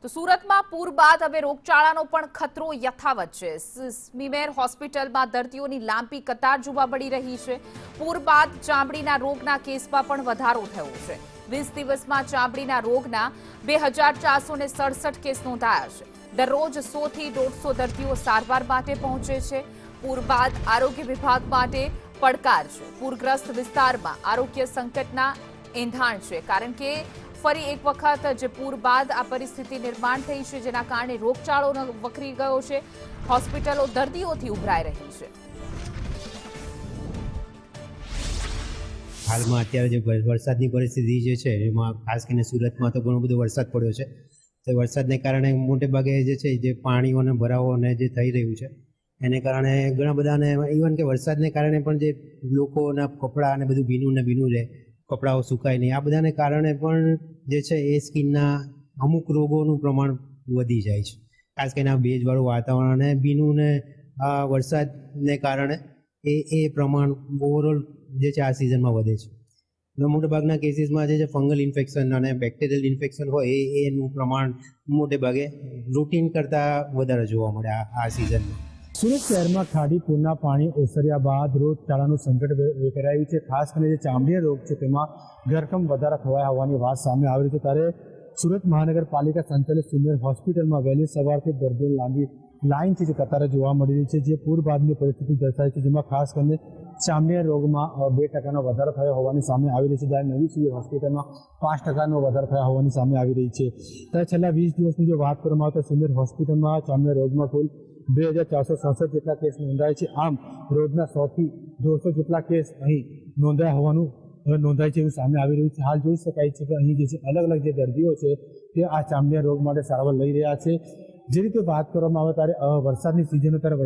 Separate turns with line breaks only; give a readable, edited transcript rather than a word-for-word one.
તો સુરતમાં પૂર બાદ હવે રોગચાળાનો પણ ખતરો યથાવત છે। સ્મીમેર હોસ્પિટલમાં દર્દીઓની લાંબી કતાર જોવા મળી રહી છે। પૂર બાદ ચામડીના રોગના કેસમાં પણ વધારો થયો છે। 20 દિવસમાં ચામડીના રોગના 2467 કેસ નોંધાયા છે। દરરોજ 100 થી 150 દર્દીઓ સારવાર માટે પહોંચે છે। પૂર બાદ આરોગ્ય વિભાગ માટે પડકાર છે। પૂરગ્રસ્ત વિસ્તારમાં આરોગ્ય સંકટના એંધાણ છે, કારણ કે ફરી એક વખત જે પૂર બાદ આ પરિસ્થિતિ નિર્માણ થઈ છે, જેના કારણે રોગચાળો વકરી ગયો છે। હોસ્પિટલો દર્દીઓથી ઉભરાઈ રહી છે।
હાલમાં અત્યારે જે વરસાદની પરિસ્થિતિ જે છે એમાં ખાસ કરીને સુરતમાં તો ઘણો બધો વરસાદ પડ્યો છે। તો વરસાદને કારણે મોટે ભાગે જે છે જે પાણીઓને ભરાવોને જે થઈ રહ્યું છે એને કારણે ઘણા બધાને ઇવન કે વરસાદને કારણે પણ જે લોકોના કપડાં અને બધું ભીનું રહે, કપડાઓ સુકાય નહીં, આ બધાને કારણે પણ જે છે એ સ્કિનના અમુક રોગોનું પ્રમાણ વધી જાય છે। ખાસ કરીને આ ભેજવાળું વાતાવરણ અને ભીનું ને વરસાદને કારણે એ પ્રમાણ ઓવરઓલ જે છે આ સિઝનમાં વધે છે। મોટાભાગના કેસીસમાં જે છે ફંગલ ઇન્ફેક્શન અને બેક્ટેરિયલ ઇન્ફેક્શન હોય એનું પ્રમાણ મોટે ભાગે રૂટીન કરતાં વધારે જોવા મળે આ સિઝનમાં।
સુરત શહેરમાં ખાડી પૂરના પાણી ઓસર્યા બાદ રોગચાળાનું સંકટ વેઠરાયું છે। ખાસ કરીને જે ચામડીના રોગ છે તેમાં ધરખમ વધારા થવાયા હોવાની વાત સામે આવી રહી છે। ત્યારે સુરત મહાનગરપાલિકા સંચાલિત સ્મીમેર હોસ્પિટલમાં વહેલી સવારથી દર્દીઓની લાંબી લાઇન છે જે કતારે જોવા મળી રહી છે, જે પૂર બાદની પરિસ્થિતિ દર્શાવી છે, જેમાં ખાસ કરીને ચામડીના રોગમાં 2% વધારો થયો હોવાની સામે આવી રહી છે, જ્યારે નવી સિવિલ હોસ્પિટલમાં 5% વધારો થયા હોવાની સામે આવી રહી છે। ત્યારે છેલ્લા 20 દિવસની જો વાત કરવામાં આવે તો સ્મીમેર હોસ્પિટલમાં ચામડીના રોગમાં કુલ 2467 જેટલા કેસ નોંધાય છે। આમ રોજના 100 થી 150 જેટલા કેસ અહીં નોંધાય છે એવું સામે આવી રહ્યું છે। હાલ જોઈ શકાય છે કે અહીં જે છે અલગ અલગ જે દર્દીઓ છે તે આ ચામડીના રોગ માટે સારવાર લઈ રહ્યા છે। જે રીતે વાત કરવામાં આવે ત્યારે વરસાદની સિઝન ત્યારે